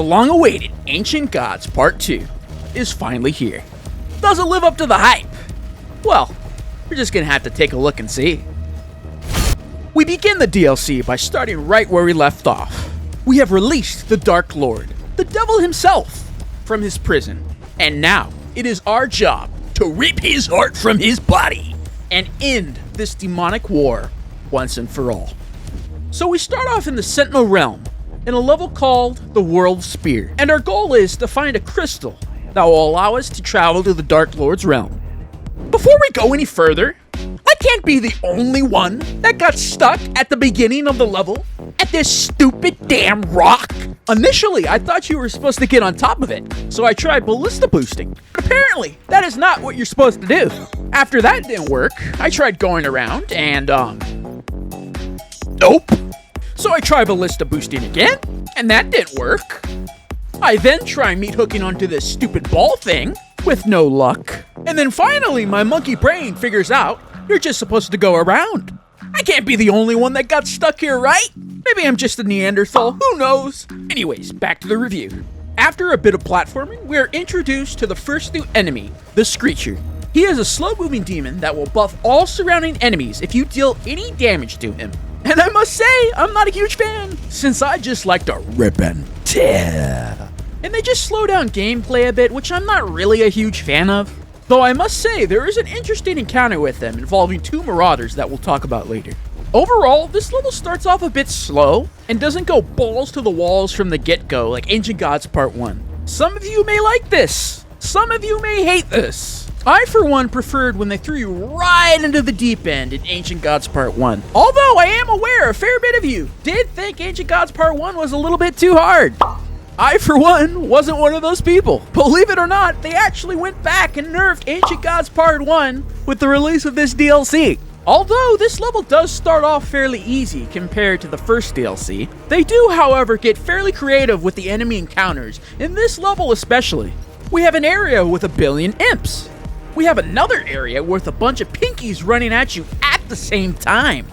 long-awaited Ancient Gods Part 2 is finally here. Does it live up to the hype? Well, we're just gonna have to take a look and see. We begin the DLC by starting right where we left off. We have released the Dark Lord, the devil himself, from his prison. And now, it is our job to rip his heart from his body and end this demonic war once and for all. So we start off in the Sentinel realm, in a level called the World Spear, and our goal is to find a crystal that will allow us to travel to the Dark Lord's realm. Before we go any further, I can't be the only one that got stuck at the beginning of the level at this stupid damn rock. Initially, I thought you were supposed to get on top of it, so I tried ballista boosting. But apparently, that is not what you're supposed to do. After that didn't work, I tried going around and, nope. So I tried ballista boosting again, and that didn't work. I then tried meat hooking onto this stupid ball thing, with no luck. And then finally, my monkey brain figures out you're just supposed to go around. I can't be the only one that got stuck here, right? Maybe I'm just a Neanderthal, who knows? Anyways, back to the review. After a bit of platforming, we are introduced to the first new enemy, the Screecher. He is a slow-moving demon that will buff all surrounding enemies if you deal any damage to him. And I must say, I'm not a huge fan, since I just like to rip and tear. And they just slow down gameplay a bit, which I'm not really a huge fan of. Though I must say, there is an interesting encounter with them involving two marauders that we'll talk about later. Overall, this level starts off a bit slow, and doesn't go balls to the walls from the get-go like Ancient Gods Part 1. Some of you may like this, some of you may hate this. I, for one, preferred when they threw you right into the deep end in Ancient Gods Part 1. Although I am aware a fair bit of you did think Ancient Gods Part 1 was a little bit too hard. I, for one, wasn't one of those people. Believe it or not, they actually went back and nerfed Ancient Gods Part 1 with the release of this DLC. Although this level does start off fairly easy compared to the first DLC, they do, however, get fairly creative with the enemy encounters, in this level especially. We have an area with a billion imps. We have another area with a bunch of pinkies running at you at the same time.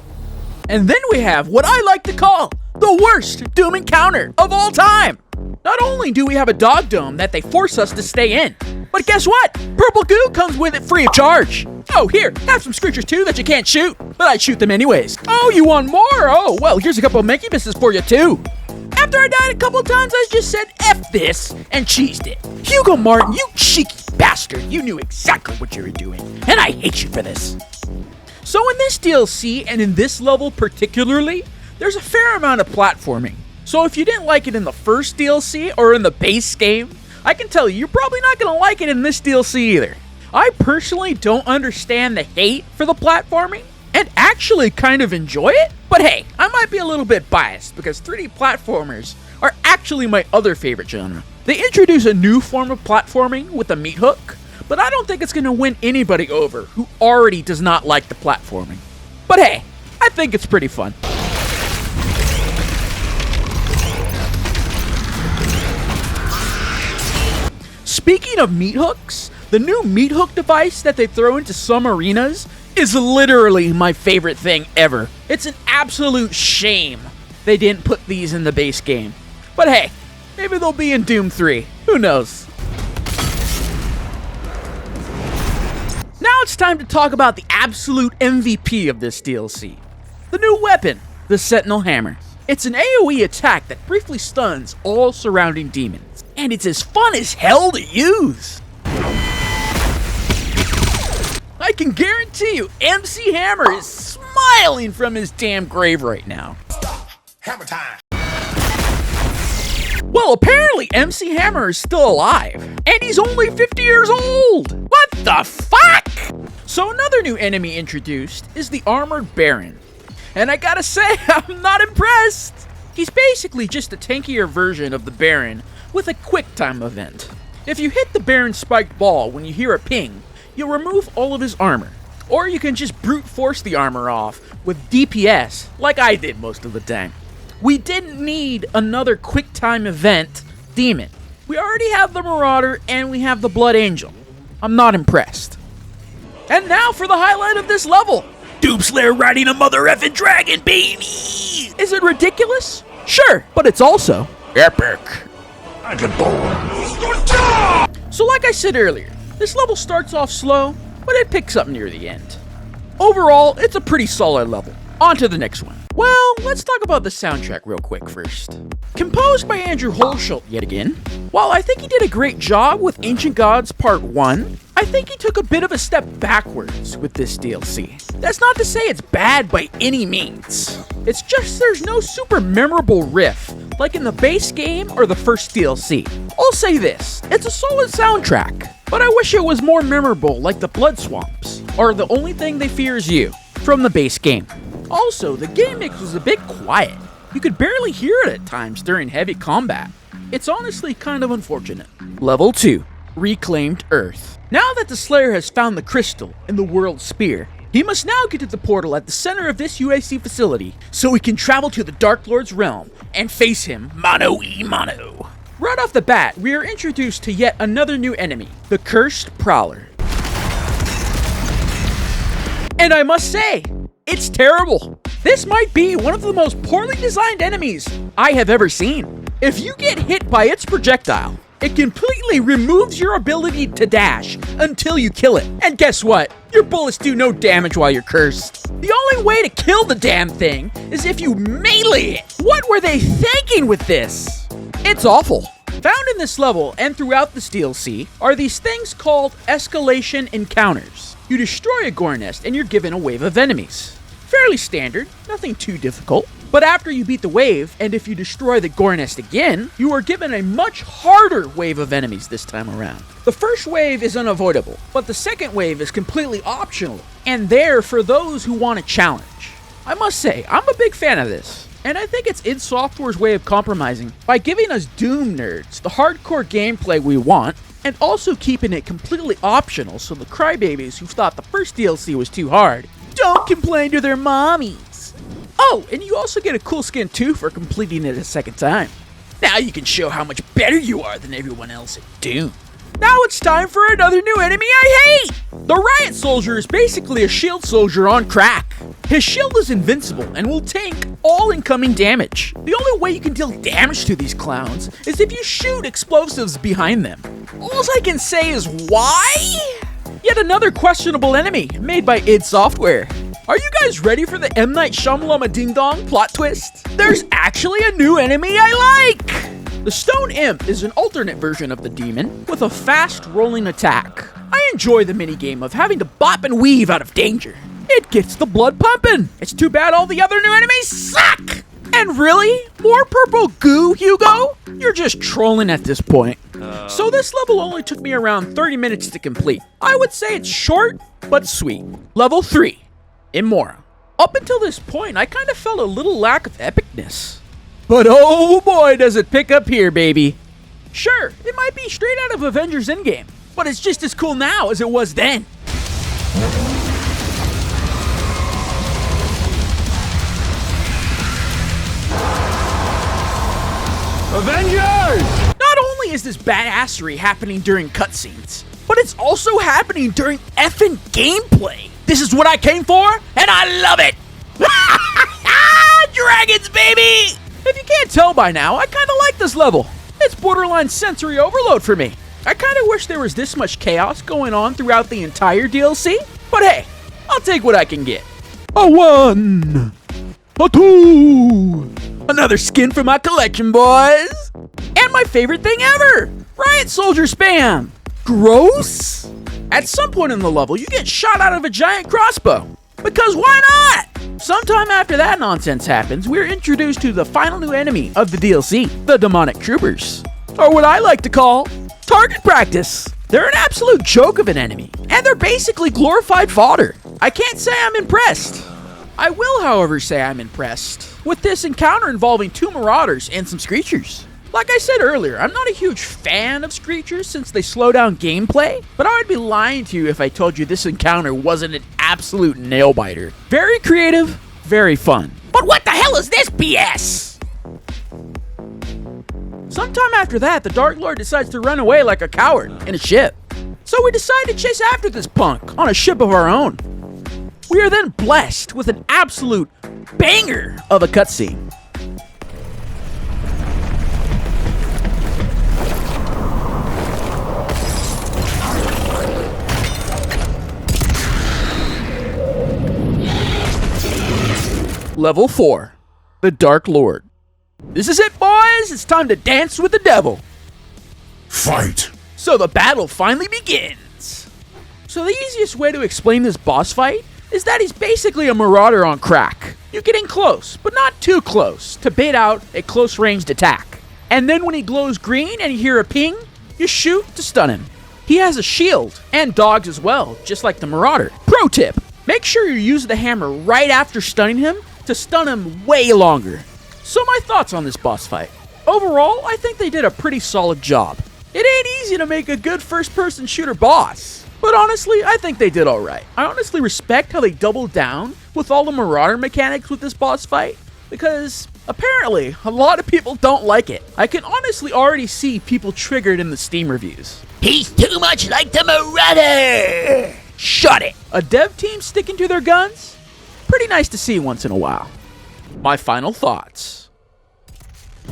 And then we have what I like to call the worst Doom encounter of all time. Not only do we have a dog dome that they force us to stay in, but guess what? Purple goo comes with it free of charge. Oh, here, have some screechers too that you can't shoot, but I'd shoot them anyways. Oh, you want more? Oh, well, here's a couple of mankibuses for you too. After I died a couple times, I just said F this and cheesed it. Hugo Martin, you cheeky bastard, you knew exactly what you were doing, and I hate you for this. So in this DLC, and in this level particularly, there's a fair amount of platforming. So if you didn't like it in the first DLC or in the base game, I can tell you, you're probably not going to like it in this DLC either. I personally don't understand the hate for the platforming, and actually kind of enjoy it. But hey, I might be a little bit biased, because 3D platformers are actually my other favorite genre. They introduce a new form of platforming with the meat hook, but I don't think it's going to win anybody over who already does not like the platforming. But hey, I think it's pretty fun. Speaking of meat hooks, the new meat hook device that they throw into some arenas is literally my favorite thing ever. It's an absolute shame they didn't put these in the base game. But hey, maybe they'll be in Doom 3. Who knows? Now it's time to talk about the absolute MVP of this DLC. The new weapon, the Sentinel Hammer. It's an AoE attack that briefly stuns all surrounding demons, and it's as fun as hell to use. I can guarantee you, MC Hammer is smiling from his damn grave right now. Hammer time. Well, apparently MC Hammer is still alive, and he's only 50 years old! What the fuck?! So another new enemy introduced is the Armored Baron. And I gotta say, I'm not impressed! He's basically just a tankier version of the Baron with a quick time event. If you hit the Baron's spiked ball when you hear a ping, you'll remove all of his armor. Or you can just brute force the armor off with DPS, like I did most of the time. We didn't need another quick time event demon. We already have the Marauder and we have the Blood Angel. I'm not impressed. And now for the highlight of this level. Doomslayer riding a mother effing dragon, baby! Is it ridiculous? Sure, but it's also epic. So like I said earlier, this level starts off slow, but it picks up near the end. Overall, it's a pretty solid level. On to the next one. Well, let's talk about the soundtrack real quick first. Composed by Andrew Holschult yet again. While I think he did a great job with Ancient Gods Part 1, I think he took a bit of a step backwards with this DLC. That's not to say it's bad by any means. It's just there's no super memorable riff, like in the base game or the first DLC. I'll say this, it's a solid soundtrack, but I wish it was more memorable like the Blood Swamps, or The Only Thing They Fear Is You, from the base game. Also, the game mix was a bit quiet. You could barely hear it at times during heavy combat. It's honestly kind of unfortunate. Level 2, Reclaimed Earth. Now that the Slayer has found the crystal in the World Spear, he must now get to the portal at the center of this UAC facility so he can travel to the Dark Lord's realm and face him mano-a-mano. Right off the bat, we are introduced to yet another new enemy, the Cursed Prowler. And I must say, it's terrible. This might be one of the most poorly designed enemies I have ever seen. If you get hit by its projectile, it completely removes your ability to dash until you kill it. And guess what? Your bullets do no damage while you're cursed. The only way to kill the damn thing is if you melee it. What were they thinking with this? It's awful. Found in this level and throughout this DLC are these things called escalation encounters. You destroy a gore nest and you're given a wave of enemies. Fairly standard, nothing too difficult. But after you beat the wave, and if you destroy the gore nest again, you are given a much harder wave of enemies this time around. The first wave is unavoidable, but the second wave is completely optional, and there for those who want a challenge. I must say, I'm a big fan of this, and I think it's id Software's way of compromising by giving us Doom nerds the hardcore gameplay we want, and also keeping it completely optional so the crybabies who thought the first DLC was too hard don't complain to their mommies. Oh, and you also get a cool skin too for completing it a second time. Now you can show how much better you are than everyone else at Doom. Now it's time for another new enemy I hate! The Riot Soldier is basically a shield soldier on crack. His shield is invincible and will tank all incoming damage. The only way you can deal damage to these clowns is if you shoot explosives behind them. All I can say is why? Yet another questionable enemy made by id Software. Are you guys ready for the M. Night Shyamalan Ding Dong plot twist? There's actually a new enemy I like! The Stone Imp is an alternate version of the demon with a fast rolling attack. I enjoy the minigame of having to bop and weave out of danger. It gets the blood pumping. It's too bad all the other new enemies suck! And really? More purple goo, Hugo? You're just trolling at this point. So this level only took me around 30 minutes to complete. I would say it's short, but sweet. Level 3. Immora. Up until this point, I kind of felt a little lack of epicness. But oh boy, does it pick up here, baby. Sure, it might be straight out of Avengers Endgame, but it's just as cool now as it was then. Avengers! Not only is this badassery happening during cutscenes, but it's also happening during effing gameplay. This is what I came for, and I love it! Dragons, baby! If you can't tell by now, I kinda like this level. It's borderline sensory overload for me. I kinda wish there was this much chaos going on throughout the entire DLC, but hey, I'll take what I can get. A 1, a 2, another skin for my collection, boys! And my favorite thing ever, Riot Soldier spam! Gross? At some point in the level, you get shot out of a giant crossbow. Because why not? Sometime after that nonsense happens, we're introduced to the final new enemy of the DLC, the Demonic Troopers. Or what I like to call, target practice. They're an absolute joke of an enemy, and they're basically glorified fodder. I can't say I'm impressed. I will, however, say I'm impressed with this encounter involving 2 marauders and some screechers. Like I said earlier, I'm not a huge fan of screechers since they slow down gameplay, but I would be lying to you if I told you this encounter wasn't an absolute nail-biter. Very creative, very fun. But what the hell is this BS? Sometime after that, the Dark Lord decides to run away like a coward in a ship. So we decide to chase after this punk on a ship of our own. We are then blessed with an absolute banger of a cutscene. Level 4, the Dark Lord. This is it, boys! It's time to dance with the devil! Fight! So the battle finally begins! So the easiest way to explain this boss fight is that he's basically a marauder on crack. You get in close, but not too close, to bait out a close-ranged attack. And then when he glows green and you hear a ping, you shoot to stun him. He has a shield, and dogs as well, just like the marauder. Pro tip, make sure you use the hammer right after stunning him to stun him way longer. So my thoughts on this boss fight. Overall, I think they did a pretty solid job. It ain't easy to make a good first-person shooter boss, but honestly, I think they did alright. I honestly respect how they doubled down with all the marauder mechanics with this boss fight, because apparently, a lot of people don't like it. I can honestly already see people triggered in the Steam reviews. He's too much like the Marauder! Shut it! A dev team sticking to their guns? Pretty nice to see once in a while. My final thoughts.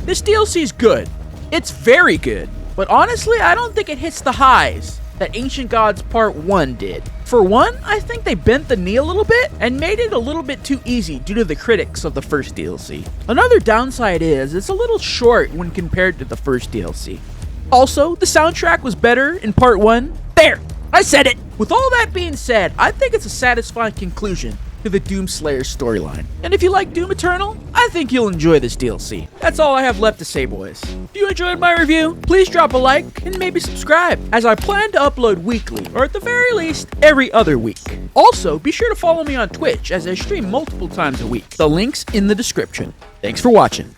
This DLC's good. It's very good. But honestly, I don't think it hits the highs that Ancient Gods Part 1 did. For one, I think they bent the knee a little bit and made it a little bit too easy due to the critics of the first DLC. Another downside is it's a little short when compared to the first DLC. Also, the soundtrack was better in Part 1. There! I said it! With all that being said, I think it's a satisfying conclusion to the Doomslayer storyline. And if you like Doom Eternal, I think you'll enjoy this DLC. That's all I have left to say, boys. If you enjoyed my review, please drop a like and maybe subscribe, as I plan to upload weekly, or at the very least, every other week. Also, be sure to follow me on Twitch, as I stream multiple times a week. The link's in the description. Thanks for watching.